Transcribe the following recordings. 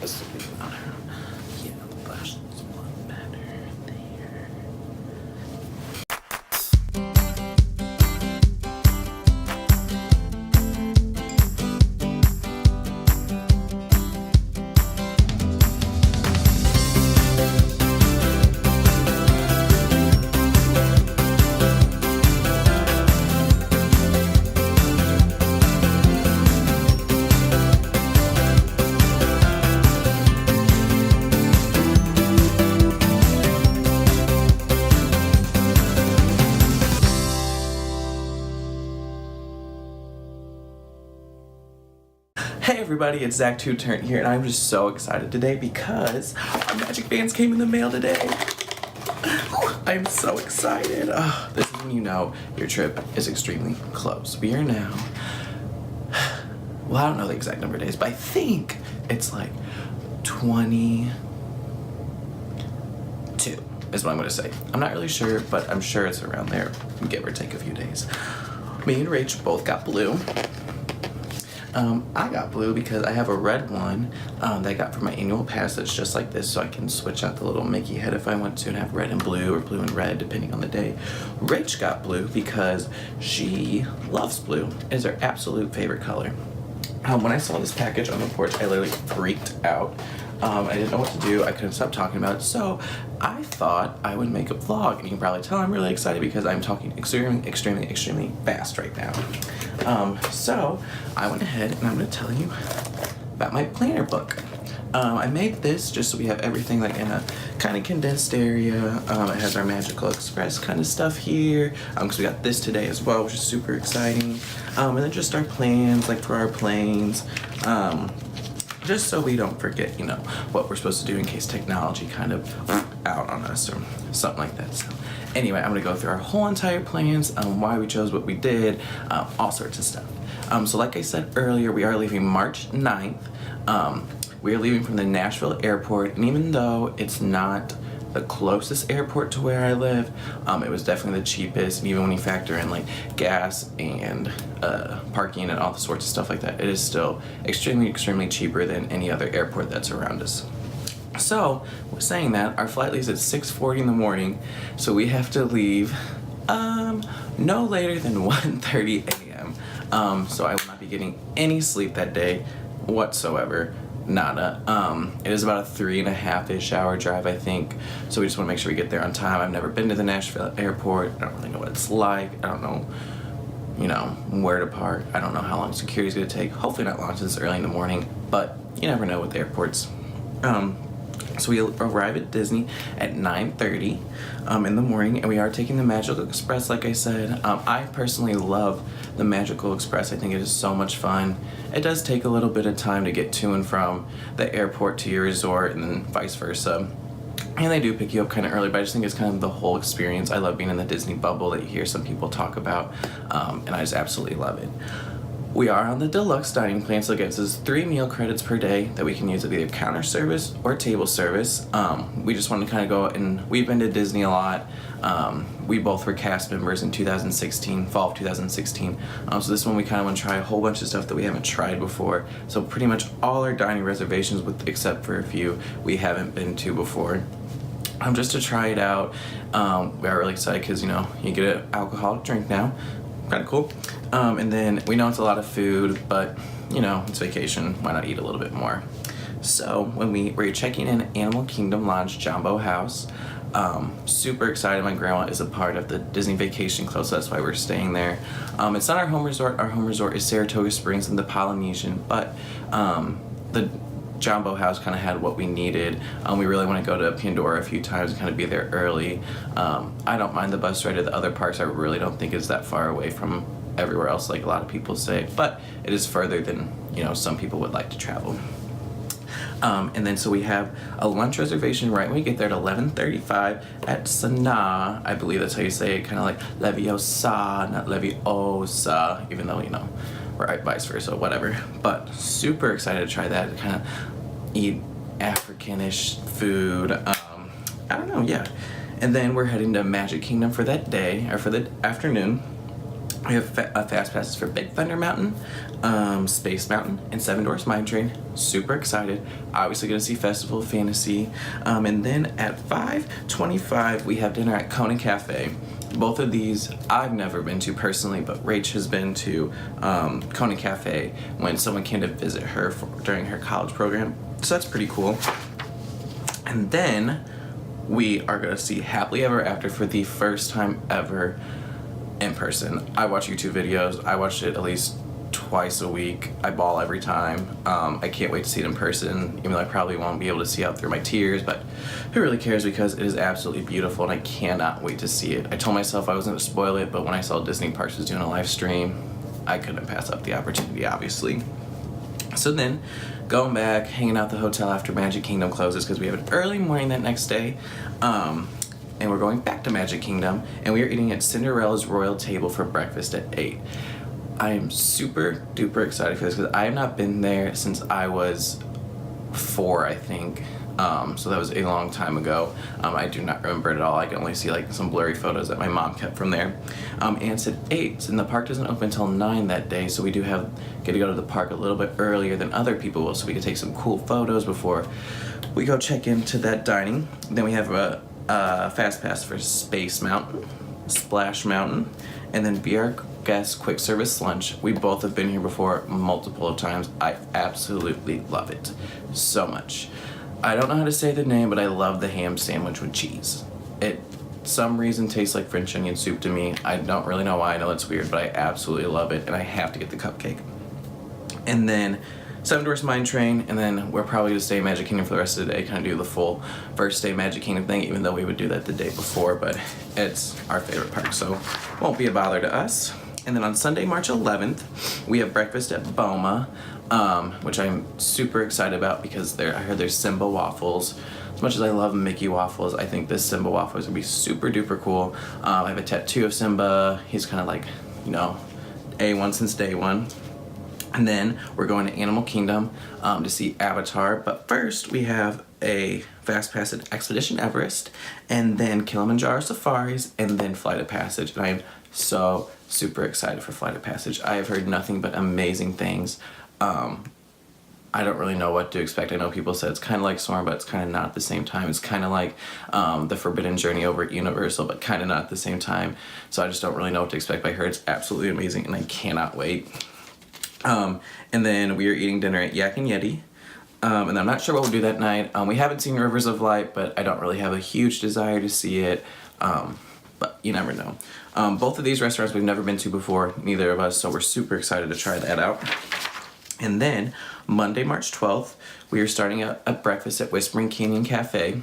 this will be on her. Yeah, the blush is one better there. Hey everybody, it's Zach Two Turn here, and I'm just so excited today because our magic bands came in the mail today. I'm so excited. This is when you know your trip is extremely close. We are now, well, I don't know the exact number of days, but I think it's like 22 is what I'm going to say. I'm not really sure, but I'm sure it's around there, give or take a few days. Me and Rach both got blue. I got blue because I have a red one that I got for my annual pass that's just like this, so I can switch out the little Mickey head if I want to and have red and blue or blue and red depending on the day. Rach got blue because she loves blue. It is her absolute favorite color. When I saw this package on the porch, I literally freaked out. I didn't know what to do. I couldn't stop talking about it, so I thought I would make a vlog, and you can probably tell I'm really excited because I'm talking extremely fast right now. So I went ahead and I'm going to tell you about my planner book. I made this just so we have everything like in a kind of condensed area. It has our Magical Express kind of stuff here, because we got this today as well, which is super exciting. And then just our plans, like for our planes. Just so we don't forget, you know, what we're supposed to do in case technology kind of out on us or something like that. So anyway, I'm gonna go through our whole entire plans, why we chose what we did, all sorts of stuff. So like I said earlier, we are leaving March 9th. We are leaving from the Nashville airport, and even though it's not the closest airport to where I live, it was definitely the cheapest, and even when you factor in like gas and parking and all the sorts of stuff like that, it is still extremely cheaper than any other airport that's around us. So, saying that, our flight leaves at 6:40 in the morning, so we have to leave no later than 1:30 a.m. So I will not be getting any sleep that day whatsoever. Nada. It is about a 3.5-ish hour drive, I think. So we just want to make sure we get there on time. I've never been to the Nashville airport. I don't really know what it's like. I don't know, you know, where to park. I don't know how long security's gonna take. Hopefully not long since it's early in the morning, but you never know with the airports. So we arrive at Disney at 9:30 in the morning, and we are taking the Magical Express, like I said. I personally love the Magical Express. I think it is so much fun. It does take a little bit of time to get to and from the airport to your resort and then vice versa. And they do pick you up kind of early, but I just think it's kind of the whole experience. I love being in the Disney bubble that you hear some people talk about, and I just absolutely love it. We are on the deluxe dining plan, so it gives us 3 meal credits per day that we can use at either counter service or table service. We just wanted to kind of go, and we've been to Disney a lot. We both were cast members in 2016, fall of 2016. So this one we kind of want to try a whole bunch of stuff that we haven't tried before. So pretty much all our dining reservations, except for a few, we haven't been to before. Just to try it out. We are really excited because, you know, you get an alcoholic drink now. Kind of cool. And then we know it's a lot of food, but you know, it's vacation, why not eat a little bit more? So when we're checking in Animal Kingdom Lodge Jumbo House. Super excited. My grandma is a part of the Disney Vacation Club, so that's why we're staying there. It's not our home resort. Our home resort is Saratoga Springs in the Polynesian, but the Jumbo House kind of had what we needed. We really want to go to Pandora a few times and kind of be there early. I don't mind the bus ride to the other parks. I really don't think it's that far away from everywhere else like a lot of people say, but it is further than, you know, some people would like to travel. And then so we have a lunch reservation right when we get there at 11:35 at Sanaa. I believe that's how you say it, kind of like Leviosa, not Leviosa, even though, you know, right, vice versa, whatever. But super excited to try that, to kind of eat African-ish food. I don't know, yeah. And then we're heading to Magic Kingdom for that day, or for the afternoon. We have fast passes for Big Thunder Mountain, Space Mountain, and Seven Dwarfs Mine Train. Super excited. Obviously going to see Festival of Fantasy. And then at 5:25, we have dinner at Conan Cafe. Both of these I've never been to personally, but Rach has been to Conan Cafe when someone came to visit her during her college program. So that's pretty cool. And then we are going to see Happily Ever After for the first time ever in person. I watch YouTube videos. I watch it at least twice a week. I bawl every time. I can't wait to see it in person, even though I probably won't be able to see out through my tears, but who really cares, because it is absolutely beautiful and I cannot wait to see it. I told myself I wasn't going to spoil it, but when I saw Disney Parks was doing a live stream, I couldn't pass up the opportunity, obviously. So then, going back, hanging out at the hotel after Magic Kingdom closes, because we have an early morning that next day. And we're going back to Magic Kingdom, and we are eating at Cinderella's Royal Table for breakfast at 8. I am super duper excited for this because I have not been there since I was 4, I think. So that was a long time ago. I do not remember it at all. I can only see like some blurry photos that my mom kept from there. And it's at 8, and the park doesn't open until 9 that day, so we do get to go to the park a little bit earlier than other people will, so we can take some cool photos before we go check into that dining. Then we have a fast pass for Space Mountain, Splash Mountain, and then Be Our Guest quick service lunch. We both have been here before multiple of times. I absolutely love it so much. I don't know how to say the name, but I love the ham sandwich with cheese. It some reason tastes like French onion soup to me. I don't really know why. I know it's weird, but I absolutely love it, and I have to get the cupcake. And then Seven Dwarfs Mine Train, and then we're probably going to stay in Magic Kingdom for the rest of the day, kind of do the full first day Magic Kingdom thing, even though we would do that the day before, but it's our favorite park, so won't be a bother to us. And then on Sunday, March 11th, we have breakfast at Boma, which I'm super excited about because I heard there's Simba waffles. As much as I love Mickey waffles, I think this Simba waffle is going to be super duper cool. I have a tattoo of Simba. He's kind of like, A1 since day one. And then we're going to Animal Kingdom to see Avatar. But first, we have a Fast Pass at Expedition Everest, and then Kilimanjaro Safaris, and then Flight of Passage. And I am so super excited for Flight of Passage. I have heard nothing but amazing things. I don't really know what to expect. I know people said it's kind of like Soarin', but it's kind of not at the same time. It's kind of like the Forbidden Journey over at Universal, but kind of not at the same time. So I just don't really know what to expect. But I heard it's absolutely amazing, and I cannot wait. And then we are eating dinner at Yak and Yeti. And I'm not sure what we'll do that night. We haven't seen Rivers of Light, but I don't really have a huge desire to see it. But you never know. Both of these restaurants we've never been to before, neither of us, so we're super excited to try that out. And then Monday, March 12th, we are starting a breakfast at Whispering Canyon Cafe.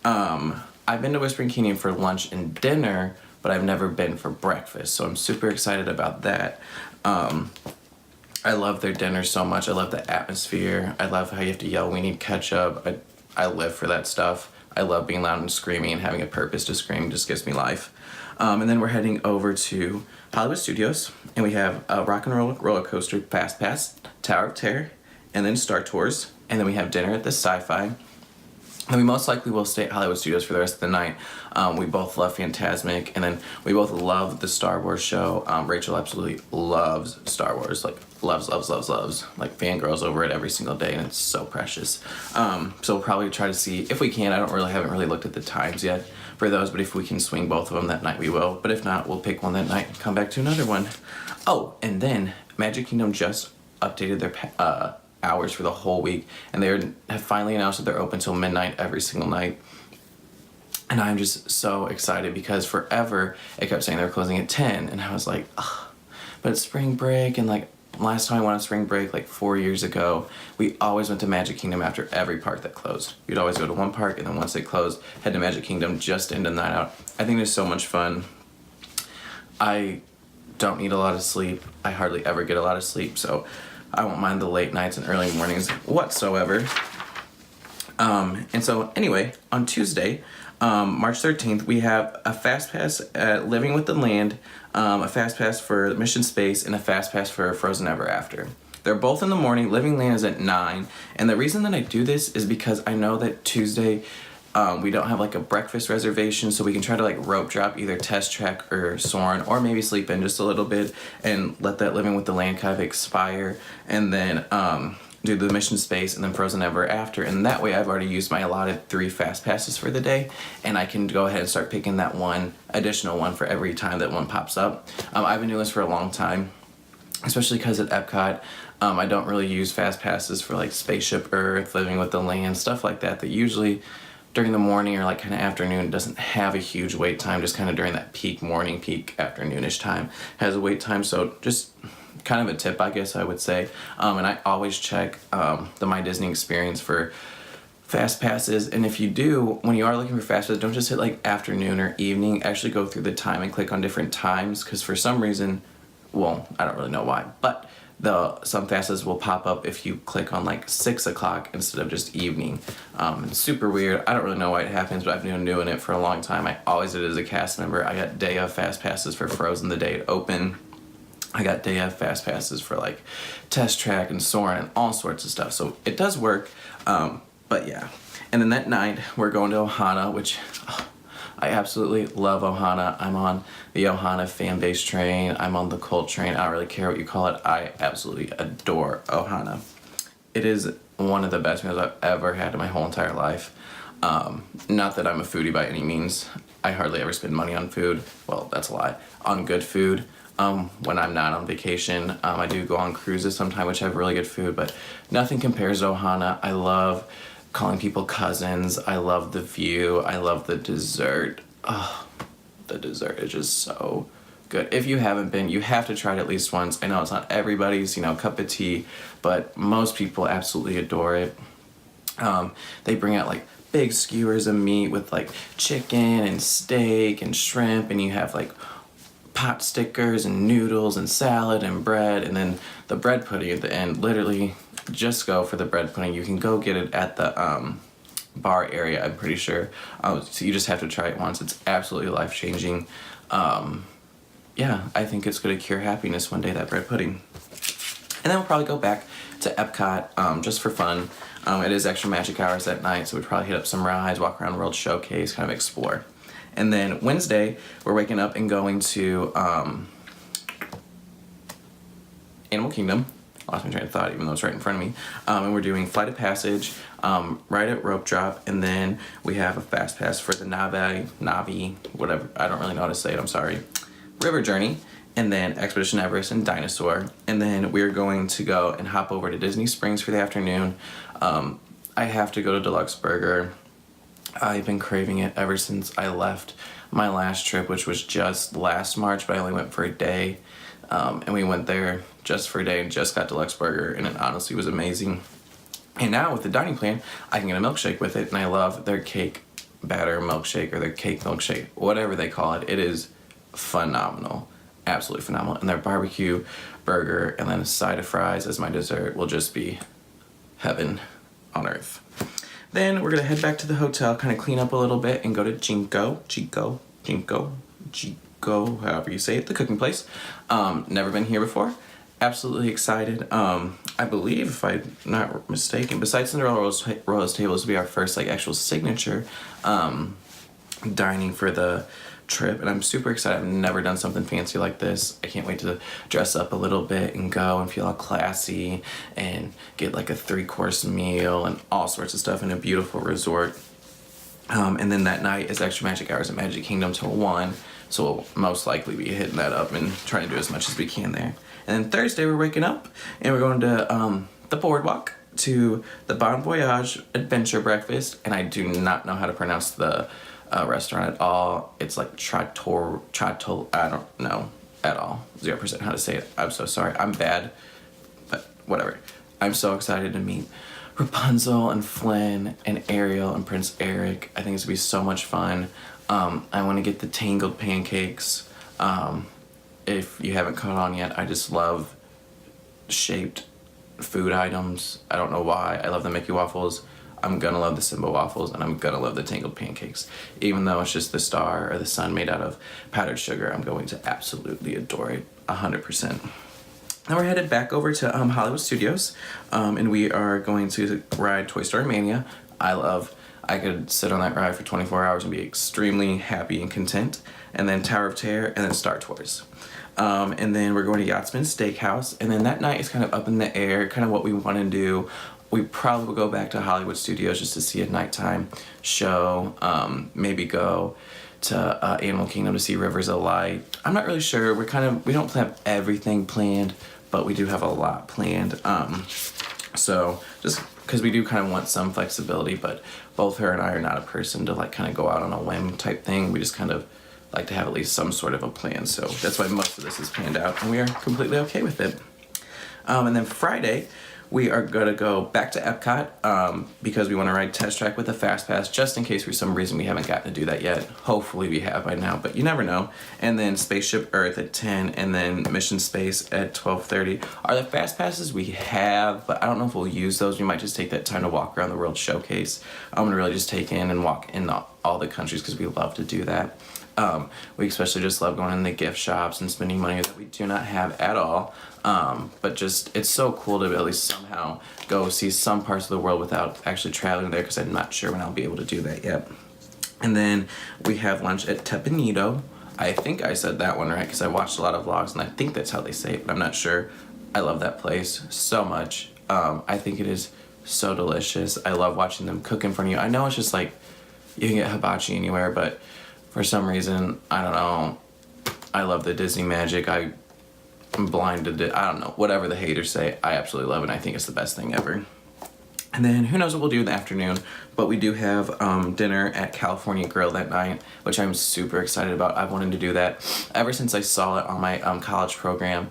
I've been to Whispering Canyon for lunch and dinner, but I've never been for breakfast, so I'm super excited about that. I love their dinner so much. I love the atmosphere. I love how you have to yell, "We need ketchup." I live for that stuff. I love being loud and screaming, and having a purpose to scream. It just gives me life. And then we're heading over to Hollywood Studios, and we have a Rock and Roll roller coaster, Fast Pass, Tower of Terror, and then Star Tours. And then we have dinner at the Sci-Fi. And we most likely will stay at Hollywood Studios for the rest of the night. We both love Fantasmic, and then we both love the Star Wars show. Rachel absolutely loves Star Wars, like loves, like fangirls over it every single day, and it's so precious. So we'll probably try to see if we can. Haven't really looked at the times yet for those, but if we can swing both of them that night, we will. But if not, we'll pick one that night and come back to another one. Oh, and then Magic Kingdom just updated their hours for the whole week, and they have finally announced that they're open till midnight every single night. And I'm just so excited because forever it kept saying they were closing at 10, and I was like, ugh. But it's spring break, and like last time I went on spring break, like 4 years ago, we always went to Magic Kingdom after every park that closed. We'd always go to one park, and then once they closed, head to Magic Kingdom just to end the night out. I think it's so much fun. I don't need a lot of sleep. I hardly ever get a lot of sleep, so I won't mind the late nights and early mornings whatsoever. And so anyway, on Tuesday, March 13th, we have a Fast Pass at Living with the Land, a Fast Pass for Mission Space, and a Fast Pass for Frozen Ever After. They're both in the morning. Living Land is at 9. And the reason that I do this is because I know that Tuesday We don't have like a breakfast reservation, so we can try to like rope drop either Test Track or Soarin', or maybe sleep in just a little bit and let that Living with the Land kind of expire, and then do the Mission Space and then Frozen Ever After. And that way I've already used my allotted 3 fast passes for the day, and I can go ahead and start picking that one additional one for every time that one pops up. I've been doing this for a long time, especially because at Epcot, I don't really use fast passes for like Spaceship Earth, Living with the Land, stuff like that usually during the morning or like kind of afternoon doesn't have a huge wait time, just kind of during that peak morning, peak afternoonish time has a wait time. So just kind of a tip, I guess I would say. And I always check the My Disney Experience for fast passes. And if you do, when you are looking for fast passes, don't just hit like afternoon or evening. Actually go through the time and click on different times, because for some reason, well, I don't really know why, but some fastest will pop up if you click on like 6 o'clock instead of just evening. It's super weird. I don't really know why it happens, but I've been doing it for a long time. I always did it as a cast member. I got day of fast passes for Frozen the day it opened. I got day of fast passes for like Test Track and Soarin' and all sorts of stuff. So it does work, but yeah. And then that night we're going to Ohana, which I absolutely love Ohana. I'm on the Ohana fan base train. I'm on the cult train. I don't really care what you call it. I absolutely adore Ohana. It is one of the best meals I've ever had in my whole entire life. Not that I'm a foodie by any means. I hardly ever spend money on food. Well, that's a lie. On good food. When I'm not on vacation. I do go on cruises sometimes, which have really good food, but nothing compares to Ohana. I love calling people cousins. I love the view. I love the dessert. Oh, the dessert is just so good. If you haven't been, you have to try it at least once. I know it's not everybody's, cup of tea, but most people absolutely adore it. They bring out like big skewers of meat with like chicken and steak and shrimp, and you have like pot stickers and noodles and salad and bread, and then the bread pudding at the end. Literally just go for the bread pudding. You can go get it at the bar area, I'm pretty sure. So you just have to try it once. It's absolutely life-changing. Yeah, I think it's going to cure happiness one day, that bread pudding. And then we'll probably go back to Epcot just for fun. It is extra magic hours that night, so we'd probably hit up some rides, walk around World Showcase, kind of explore. And then Wednesday, we're waking up and going to Animal Kingdom. I lost my train of thought, even though it's right in front of me. And we're doing Flight of Passage, right at Rope Drop, and then we have a fast pass for the Navi, whatever, I don't really know how to say it, I'm sorry, River Journey, and then Expedition Everest and Dinosaur. And then we're going to go and hop over to Disney Springs for the afternoon. I have to go to Deluxe Burger. I've been craving it ever since I left my last trip, which was just last March, but I only went for a day. And we went there just for a day and just got Deluxe Burger, and it honestly was amazing. And now with the dining plan, I can get a milkshake with it, and I love their cake batter milkshake or their cake milkshake, whatever they call it. It is phenomenal, absolutely phenomenal. And their barbecue burger and then a side of fries as my dessert will just be heaven on earth. Then we're gonna head back to the hotel, kind of clean up a little bit, and go to Jinko, however you say it, the cooking place. Never been here before. Absolutely excited. I believe, if I'm not mistaken, besides Cinderella Rose Table, this will be our first like actual signature dining for the trip, and I'm super excited. I've never done something fancy like this. I can't wait to dress up a little bit and go and feel all classy and get like a 3-course meal and all sorts of stuff in a beautiful resort. And then that night is extra magic hours at Magic Kingdom till 1, so we'll most likely be hitting that up and trying to do as much as we can there. And then Thursday we're waking up and we're going to the boardwalk to the Bon Voyage Adventure Breakfast, and I do not know how to pronounce the restaurant at all. It's like Trattor, I don't know at all. 0% how to say it. I'm so sorry. I'm bad, but whatever. I'm so excited to meet Rapunzel and Flynn and Ariel and Prince Eric. I think it's gonna be so much fun. I want to get the Tangled pancakes. If you haven't caught on yet, I just love shaped food items. I don't know why. I love the Mickey waffles. I'm gonna love the Simba waffles, and I'm gonna love the Tangled pancakes. Even though it's just the star or the sun made out of powdered sugar, I'm going to absolutely adore it 100%. Then we're headed back over to Hollywood Studios, and we are going to ride Toy Story Mania. I love I could sit on that ride for 24 hours and be extremely happy and content. And then Tower of Terror, and then Star Tours. And then we're going to Yachtsman Steakhouse, and then that night is kind of up in the air, kind of what we want to do. We probably will go back to Hollywood Studios just to see a nighttime show, maybe go to Animal Kingdom to see Rivers of Light. I'm not really sure. We don't have everything planned, but we do have a lot planned. So just because we do kind of want some flexibility, but both her and I are not a person to like kind of go out on a whim type thing. We just kind of like to have at least some sort of a plan. So that's why most of this is planned out, and we are completely okay with it. And then Friday, we are going to go back to Epcot because we want to ride Test Track with the Fast Pass, just in case for some reason we haven't gotten to do that yet. Hopefully we have by now, but you never know. And then Spaceship Earth at 10, and then Mission Space at 12:30 are the Fast Passes we have, but I don't know if we'll use those. We might just take that time to walk around the World Showcase. I'm going to really just take in and walk in all the countries because we love to do that. We especially just love going in the gift shops and spending money that we do not have at all. But just, it's so cool to at least somehow go see some parts of the world without actually traveling there, because I'm not sure when I'll be able to do that yet. And then we have lunch at Tepanido. I think I said that one right, because I watched a lot of vlogs and I think that's how they say it, but I'm not sure. I love that place so much. I think it is so delicious. I love watching them cook in front of you. I know it's just like, you can get hibachi anywhere, but for some reason, I don't know, I love the Disney magic. I'm blinded to, I don't know, whatever the haters say, I absolutely love it, and I think it's the best thing ever. And then who knows what we'll do in the afternoon, but we do have dinner at California Grill that night, which I'm super excited about. I've wanted to do that ever since I saw it on my college program.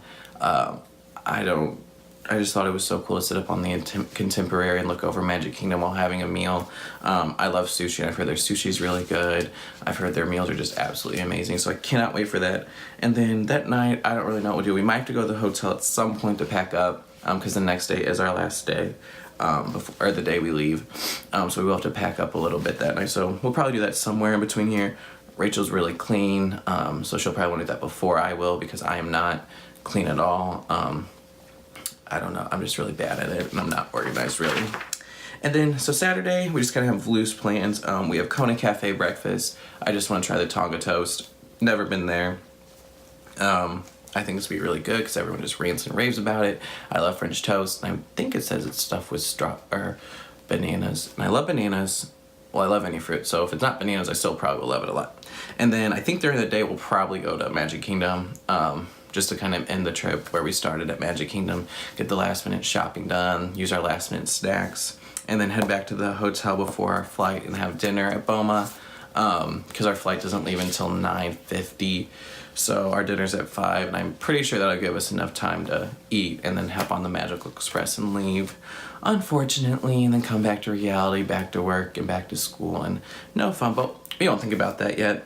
I just thought it was so cool to sit up on the Contemporary and look over Magic Kingdom while having a meal. I love sushi. I've heard their sushi's really good. I've heard their meals are just absolutely amazing, so I cannot wait for that. And then that night, I don't really know what we'll do. We might have to go to the hotel at some point to pack up, because the next day is our last day, or the day we leave. So we will have to pack up a little bit that night. So we'll probably do that somewhere in between here. Rachel's really clean, so she'll probably want to do that before I will, because I am not clean at all. I don't know, I'm just really bad at it, and I'm not organized really. And then, so Saturday, we just kind of have loose plans. We have Kona Cafe breakfast. I just want to try the Tonga toast. Never been there. I think this will be really good because everyone just rants and raves about it. I love French toast, and I think it says it's stuffed with bananas. And I love bananas. Well, I love any fruit, so if it's not bananas, I still probably will love it a lot. And then I think during the day, we'll probably go to Magic Kingdom, just to kind of end the trip where we started at Magic Kingdom, get the last minute shopping done, use our last minute snacks, and then head back to the hotel before our flight and have dinner at Boma, because our flight doesn't leave until 9:50, so our dinner's at 5, and I'm pretty sure that'll give us enough time to eat and then hop on the Magical Express and leave, unfortunately, and then come back to reality, back to work, and back to school, and no fun, but we don't think about that yet.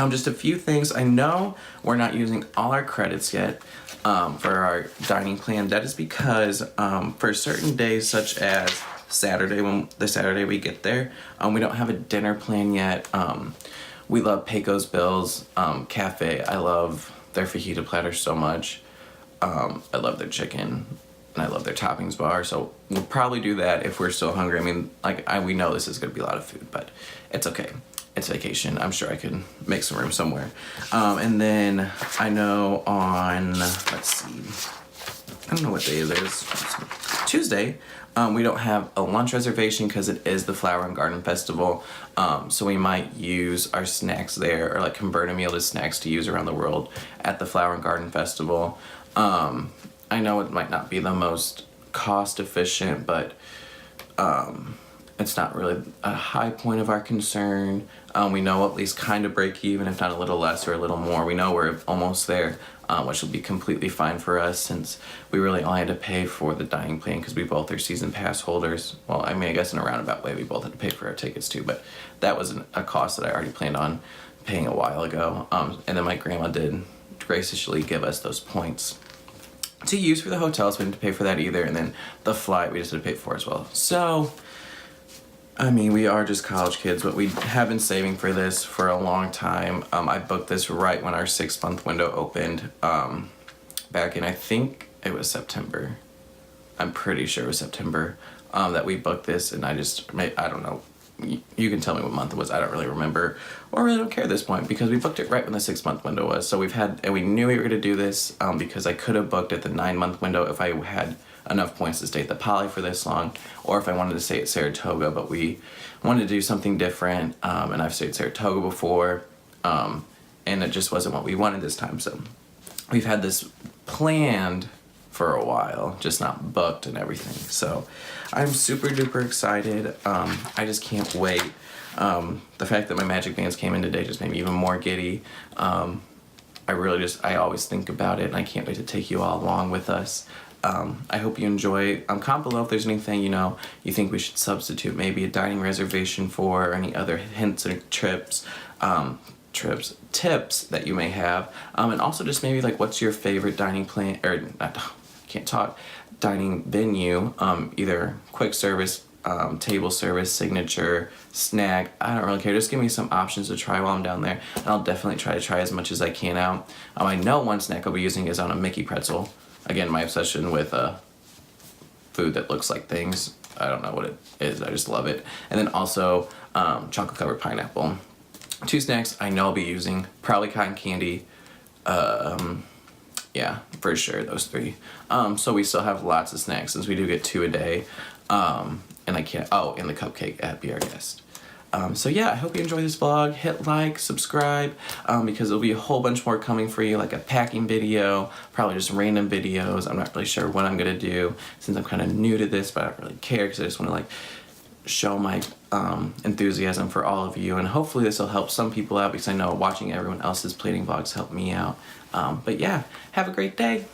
Just a few things. I know we're not using all our credits yet for our dining plan. That is because for certain days, such as Saturday, the Saturday we get there, we don't have a dinner plan yet. We love Pecos Bill's Cafe. I love their fajita platter so much. I love their chicken, and I love their toppings bar. So we'll probably do that if we're still hungry. I mean, we know this is going to be a lot of food, but it's okay. It's vacation. I'm sure I can make some room somewhere. And then I know on, let's see, I don't know what day it is. Tuesday, we don't have a lunch reservation because it is the Flower and Garden Festival. So we might use our snacks there, or like convert a meal to snacks to use around the world at the Flower and Garden Festival. I know it might not be the most cost efficient, but it's not really a high point of our concern. We know at least kind of break even, if not a little less or a little more. We know we're almost there, which will be completely fine for us since we really only had to pay for the dining plan because we both are season pass holders. Well, I mean, I guess in a roundabout way we both had to pay for our tickets too, but that was a cost that I already planned on paying a while ago. And then my grandma did graciously give us those points to use for the hotels. We didn't pay for that either, and then the flight we just had to pay for as well. So I mean, we are just college kids, but we have been saving for this for a long time. I booked this right when our 6-month window opened, back in, I think it was September. I'm pretty sure it was September, that we booked this, and I don't know, you can tell me what month it was. I don't really remember, or really don't care at this point, because we booked it right when the 6-month window was. So we knew we were going to do this because I could have booked at the 9-month window if I had enough points to stay at the Poly for this long, or if I wanted to stay at Saratoga. But we wanted to do something different, and I've stayed at Saratoga before, and it just wasn't what we wanted this time. So we've had this planned for a while, just not booked and everything. So I'm super duper excited. I just can't wait. The fact that my magic bands came in today just made me even more giddy. I always think about it, and I can't wait to take you all along with us. I hope you enjoy. Comment below if there's anything you think we should substitute, maybe a dining reservation for, or any other hints or tips that you may have, and also just maybe like what's your favorite dining plan, or dining venue, either quick service, table service, signature, snack. I don't really care. Just give me some options to try while I'm down there, and I'll definitely try as much as I can out. I know one snack I'll be using is on a Mickey pretzel. Again, my obsession with food that looks like things. I don't know what it is. I just love it. And then also chocolate covered pineapple. 2 snacks I know I'll be using. Probably cotton candy. Yeah, for sure, those 3. So we still have lots of snacks since we do get 2 a day. And I can't, and the cupcake at Be Our Guest. So yeah, I hope you enjoy this vlog. Hit like, subscribe, because there'll be a whole bunch more coming for you, like a packing video, probably just random videos. I'm not really sure what I'm gonna do since I'm kind of new to this, but I don't really care because I just want to show my enthusiasm for all of you, and hopefully this will help some people out, because I know watching everyone else's plating vlogs helped me out. But yeah, have a great day.